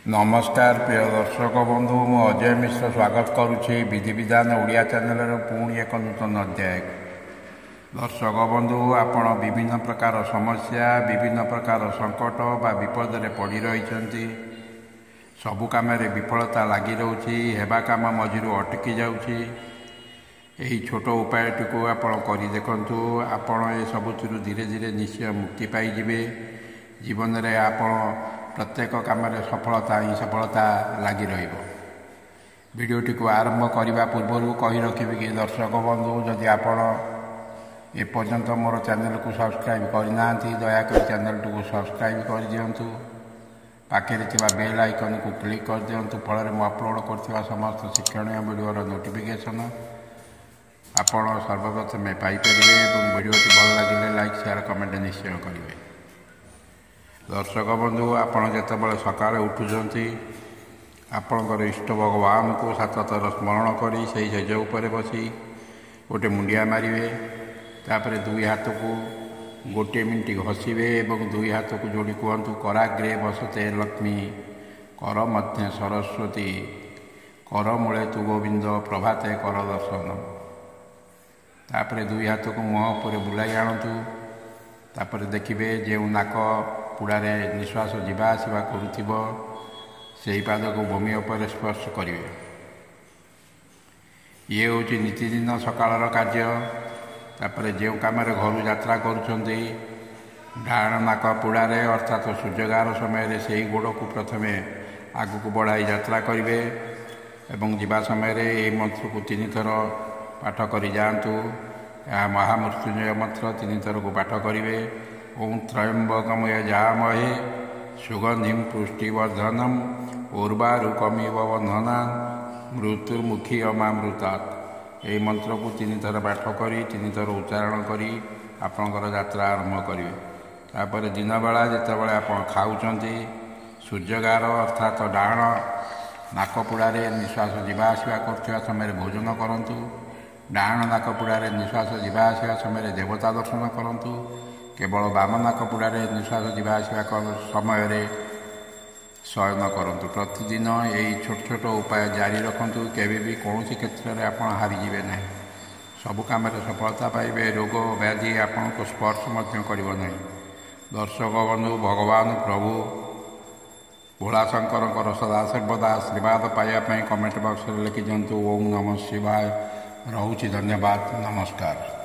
नमस्कार प्रिय दर्शक बंधु मु अजय मिश्र स्वागत करुच्ची विधि विधान ओडिया चैनल पुणी एक नूतन अध्याय। दर्शक बंधु आपण विभिन्न प्रकार समस्या विभिन्न प्रकार संकट बा विपद रे पड़ी रही सबु काम विफलता लगी रोची हेबा काम मझिरू अटकी जाउची। यही छोट उपायटी को आपण करी देखंतु आपण ए सबुथिरु धीरे धीरे निश्चय मुक्ति पाइजिबे। जीवन रे आपण प्रत्येक काम सफलता ही सफलता लगी भिडियोटी को आरंभ करने पूर्व कही रखी कि दर्शक बंधु जदि आपण एपर्यंत मोर चैनल को सब्सक्राइब करना दयाकोरी चैनल को सब्सक्राइब कर दिंतु पाखे बेल आइकन को क्लिक कर दिंतु फल मैं अपलोड कर समस्त शिक्षणीय वीडियोर नोटिफिकेशन आपण सर्वप्रथमे पाइपर और वीडियोटी भल लगे लाइक शेयर कमेंट निश्चय करेंगे। दर्शक बंधु आपण जितेबाला सकाल उठुंट आपणकर इष्ट भगवान को 7 थर स्मरण करी से सेज उपर बसी गोटे मुंडिया मारे तापर दुई हाथ को गोटे मिनिट घसवे और दुई हाथ को जोड़ी कहतु कराग्रे बसते लक्ष्मी कर मध्य सरस्वती कर मूले तु गोविंद प्रभाते कर दर्शन। तापर दुई हाथ को मुह पर बुलाई आणतु तापर देखिए जो नाक पुड़ारे निश्वास जीवा आसवा करुथिब सेही पाद को भूमि उपर स्पर्श करेंगे। ये हूँ नीतिदिन सकाल कार्य। तापर जो कम घर यात्रा करुँच डाण नाक पुड़ारे अर्थात सूर्यगार समय से गोड़ को प्रथमे आग को बढ़ाई यात्रा करेंगे एवं जीवा समय ये मंत्र को 3 थर पाठ कर जातु। यह महामृत्युंजय मंत्र 3 थर को पाठ करेंगे। ओं त्र्यंबकम यजामहे सुगंधिम पुष्टिवर्धनम उर्वारुकमिव बंधना मृत्युर्मुखी अमामृतात्। यही मंत्र को 3 थर पाठ करी 3 थर उच्चारण करी आपणकर यात्रा आरंभ करेंगे। तापर दिन बेला जितेबाला आप खाऊँच सूर्यगार अर्थात डाण नाकपुड़ारे निश्वास जीवा आसवा कर समय भोजन करंतु। डाण नाकपुड़ारे निश्वास जीवा आसवा समय देवता दर्शन करंतु। केवल बाम नाकपुड़ारे निश्वास जीवा आसवा समय शयन करंतु। प्रतिदिन यही छोट छोट उपाय जारी रखंतु केबे भी कौन क्षेत्र में आप हारिजे ना सबु काम सफलता पाइबे। रोग व्याधि आपण को स्पर्श करिब नहीं। दर्शक बंधु भगवान प्रभु भोला शंकर सदा सर्वदा आशीर्वाद पाइबा कमेंट बॉक्स में लिखि दिंतु। ओम नमः शिवाय। रहुछि धन्यवाद नमस्कार।